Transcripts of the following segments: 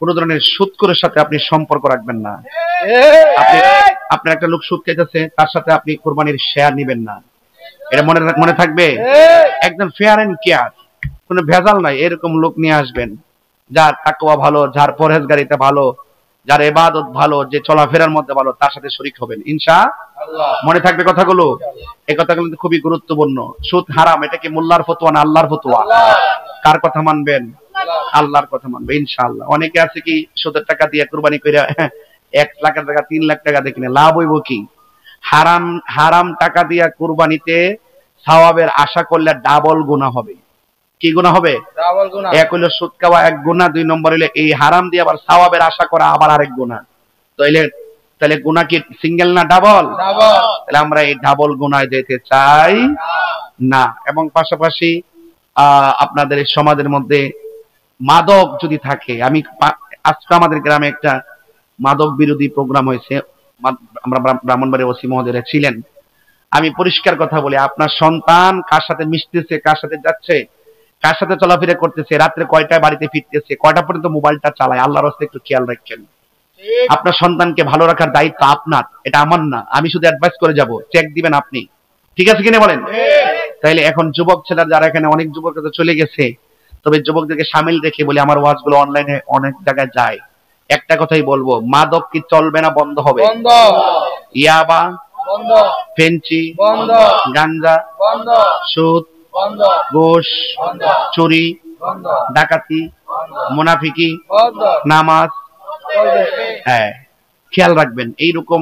কোন ধরনের সুদখোরের সাথে আপনি সম্পর্ক রাখবেন না। আপনি আপনার একটা লোক সুদ খাইতেছে, তার সাথে আপনি কুরবানির শেয়ার নিবেন না। এটা মনে থাকবে। একদম ফেয়ার এন্ড কেয়ার, কোনো ভেজাল নাই, এরকম লোক নিয়ে আসবেন, যার তাকওয়া ভালো, যার পরহেজগারিতা ভালো, যার ইবাদত ভালো, যে চলাফেরার মধ্যে ভালো, তার সাথে শরীক হবেন ইনশাআল্লাহ। মনে থাকবে কথাগুলো। এই কথাগুলো কিন্তু খুবই গুরুত্বপূর্ণ। সুদ হারাম, এটা কি মোল্লার ফতোয়া না আল্লাহর ফতোয়া? কার কথা মানবেন? আল্লাহর কথা মানবেন ইনশাআল্লাহ। অনেকে আছে কি সুদের টাকা দিয়ে কুরবানি করে 1 লাখের টাকা 3 লাখ টাকা দেখে লাভ হইব কি? হারাম হারাম টাকা দিয়া কুরবানিতে সওয়াবের আশা করলে ডাবল গুনাহ হবে। কি গুনাহ হবে? ডাবল গুনাহ। এক হইলো সুদ খাওয়া এক গুনাহ, 2 নম্বর হইলো এই হারাম দিয়ে আবার সওয়াবের আশা করা আবার আরেক গুনাহ। তাহলে গুনাহ কি সিঙ্গেল না ডাবল? ডাবল। তাহলে আমরা এই ডাবল গুনাহে যেতে চাই না। এবং পাশাপাশি আপনাদের সমাজের মধ্যে মাদক যদি থাকে, আমি আজকে আমাদের গ্রামে একটা মাদক বিরোধী প্রোগ্রাম হয়েছে, আমরা ব্রাহ্মণবাড়ির ওসি মহোদয় ছিলেন। আমি পরিষ্কার কথা বলি, আপনার সন্তান কার সাথে মিশতেছে, কার সাথে যাচ্ছে, কার সাথে চলাফেরা করতেছে, রাত্রে কয়টায় বাড়িতে ফিরতেছে, কয়টা পর্যন্ত মোবাইলটা চালায়, আল্লাহর রাস্তায় একটু খেয়াল রাখেন। আপনার সন্তানকে ভালো রাখার দায়িত্ব আপনার, এটা আমার না। আমি শুধু অ্যাডভাইস করে যাব, চেক দিবেন আপনি। ঠিক আছে কিনা বলেন? তাইলে এখন যুবক ছেলেরা যারা এখানে, অনেক যুবক চলে গেছে, তবে যুবকদেরকে সামিল রেখে বলি, আমার ওয়াজগুলো অনলাইনে অনেক জায়গায় যায়, একটা কথাই বলবো, মাদক কি চলবে না বন্ধ হবে? বন্ধ। ইয়াবা বন্ধ, ফেঞ্চি বন্ধ, গাঞ্জা বন্ধ, সুদ বন্ধ, ঘুষ বন্ধ, চুরি বন্ধ, ডাকাতি বন্ধ, মুনাফিকি বন্ধ, নামাজ চলবে। হ্যাঁ, খেয়াল রাখবেন, এইরকম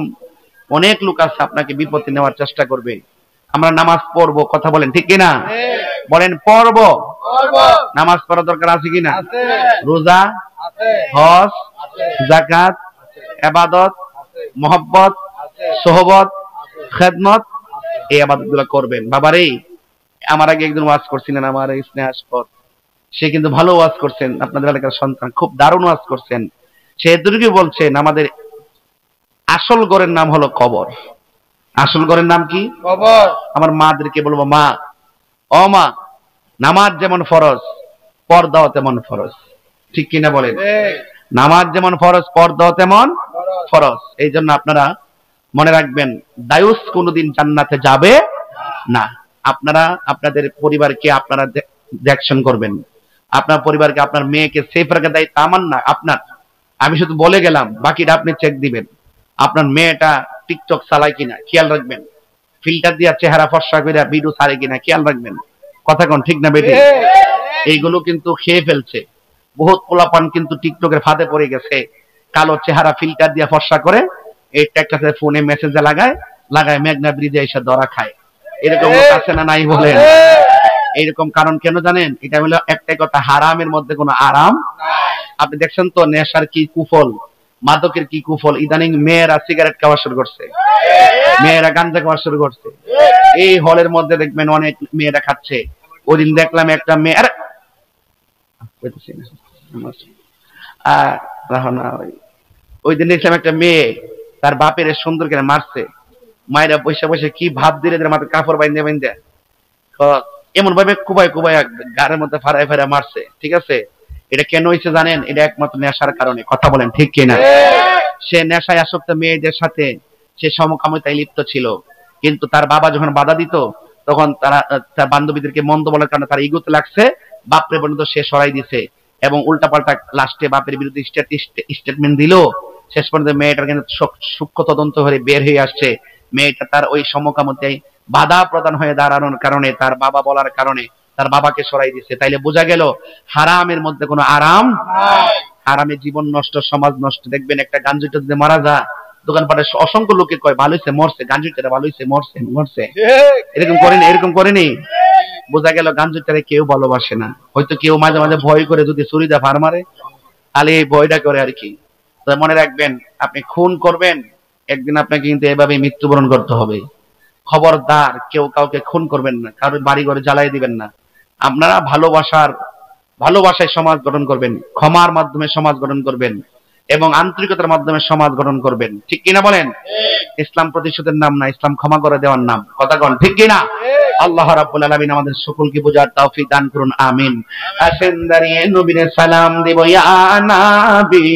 অনেক লোক আছে আপনাকে বিপদে নেওয়ার চেষ্টা করবে। আমরা নামাজ পড়বো, কথা বলেন ঠিক কিনা? বলেন পড়বো। নামাজ পড়ার দরকার আছে কিনা? রোজা, হজ, যাকাত, ইবাদত, মহব্বত, সোহবত, খেদমত, এই ইবাদতগুলো করবেন। বাবারে, আমার আগে একজন ওয়াজ করছিলেন, আমার এই স্নেহাস্পদ, সে কিন্তু ভালো ওয়াজ করছেন, আপনাদের এলাকার সন্তান, খুব দারুণ ওয়াজ করছেন। সে এতটুকু বলছেন, আমাদের আসল ঘরের নাম হলো কবর। আসল ঘরের নাম কি? কবর। আমার মাদেরকে বলবো, মা, ও মা, নামাজ যেমন ফরজ, পর্দাও তেমন ফরজ। ঠিক কিনা বলেন? নামাজ যেমন ফরজ, পর্দাও তেমন ফরজ। এই জন্য আপনারা মনে রাখবেন, দায়ুস কোনোদিন জান্নাতে যাবে না। আপনারা আপনাদের পরিবারকে আপনারা দেখশন করবেন, আপনার পরিবারকে, আপনার মেয়েকে সেফ রাখার দায়িত্ব আমার না, আপনার। আমি শুধু বলে গেলাম, বাকিটা আপনি চেক দিবেন। আপনার মেয়েটা টিকটক চালায় কিনা খেয়াল রাখবেন, ফিল্টার দিয়া চেহারা ফর্সা করে ভিডিও ছাড়ে কিনা খেয়াল রাখবেন। কথা কোন ঠিক না বেটি? এইগুলো কিন্তু খেয়ে ফেলছে বহুত পোলাপান, কিন্তু টিকটকের ফাঁদে পড়ে গেছে। কালো চেহারা ফিল্টার দিয়া ফর্সা করে, এই একটা ফোনে মেসেজ লাগায় মেঘনা ব্রিজে এসে ধরা খায়। এরকম লোক আছে না নাই বলেন? এইরকম কারণ কেন জানেন? এটা হলো একটাই কথা, হারামের মধ্যে কোনো আরাম। আপনি দেখছেন তো নেশার কি কুফল, মাদকের কি কুফল। ইদানিং মেয়েরা সিগারেট খাওয়া শুরু করছে, মেয়েরা গাঁজা খাওয়া শুরু করছে। এই হলের মধ্যে দেখবেন অনেক মেয়েরা খাচ্ছে। ওই দিন দেখলাম একটা মেয়ে, ওই দিন দেখলাম একটা মেয়ে তার বাপের সুন্দর করে মারছে। মায়েরা বসে বসে কি ভাব দিলে, মাথায় কাপড় বাইন্দে এমন ভাবে কুবাই গাড়ির মধ্যে ফাড়ায় মারছে। ঠিক আছে, এটা কেন হয়েছে জানেন? এটা একমাত্র নেশার কারণে। কথা বলেন ঠিক কিনা? সে নেশায় আসক্ত মেয়েদের সাথে সে সমকামিতায় লিপ্ত ছিল, কিন্তু তার বাবা যখন বাধা দিত, তখন তার বান্ধবীদেরকে মন্দ বলার কারণে তার ইগোতে লাগছে, বাপরে পর্যন্ত সে সরাই দিছে এবং উল্টাপাল্টা লাস্টে বাপের বিরুদ্ধে স্টেটমেন্ট দিল। শেষ পর্যন্ত মেয়েটার কিন্তু সূক্ষ্ম তদন্ত হয়ে বের হয়ে আসছে, মেয়েটা তার ওই সমকামিতায় বাধা প্রদান হয়ে দাঁড়ানোর কারণে, তার বাবা বলার কারণে তার বাবাকে সরাই দিচ্ছে। তাইলে বোঝা গেল হারামের মধ্যে কোনো আরাম। হারামে জীবন নষ্ট, সমাজ নষ্ট। দেখবেন একটা গাঞ্জুটা যদি মারা যায়, দোকানপাটে অসংখ্য লোকে কয় ভালো হয়েছে মরছে, গাঞ্জুটা ভালো হয়েছে মরছে। এরকম করেনি। বোঝা গেল গাঞ্জুটারে কেউ ভালোবাসে না। হয়তো কেউ মাঝে মাঝে ভয় করে যদি ছুরিদা ফার মারে, তাহলে এই ভয়টা করে আর কি। তো মনে রাখবেন, আপনি খুন করবেন, একদিন আপনাকে কিন্তু এভাবে মৃত্যুবরণ করতে হবে। খবরদার কেউ কাউকে খুন করবেন না, কারোর বাড়ি ঘরে জ্বালাই দিবেন না। আপনারা ভালোবাসায় সমাজ গঠন করবেন, ক্ষমার মাধ্যমে সমাজ গঠন করবেন এবং আন্তরিকতার মাধ্যমে সমাজ গঠন করবেন। ঠিক কিনা বলেন? ইসলাম প্রতিশোধের নাম না, ইসলাম ক্ষমা করে দেওয়ার নাম। কথা কন ঠিক কিনা? আল্লাহ রাব্বুল আলামিন আমাদের সকলকে বোঝার তৌফিক দান করুন, আমিন। আসেন দাঁড়িয়ে নবীর সালাম দেব, ইয়া নবী।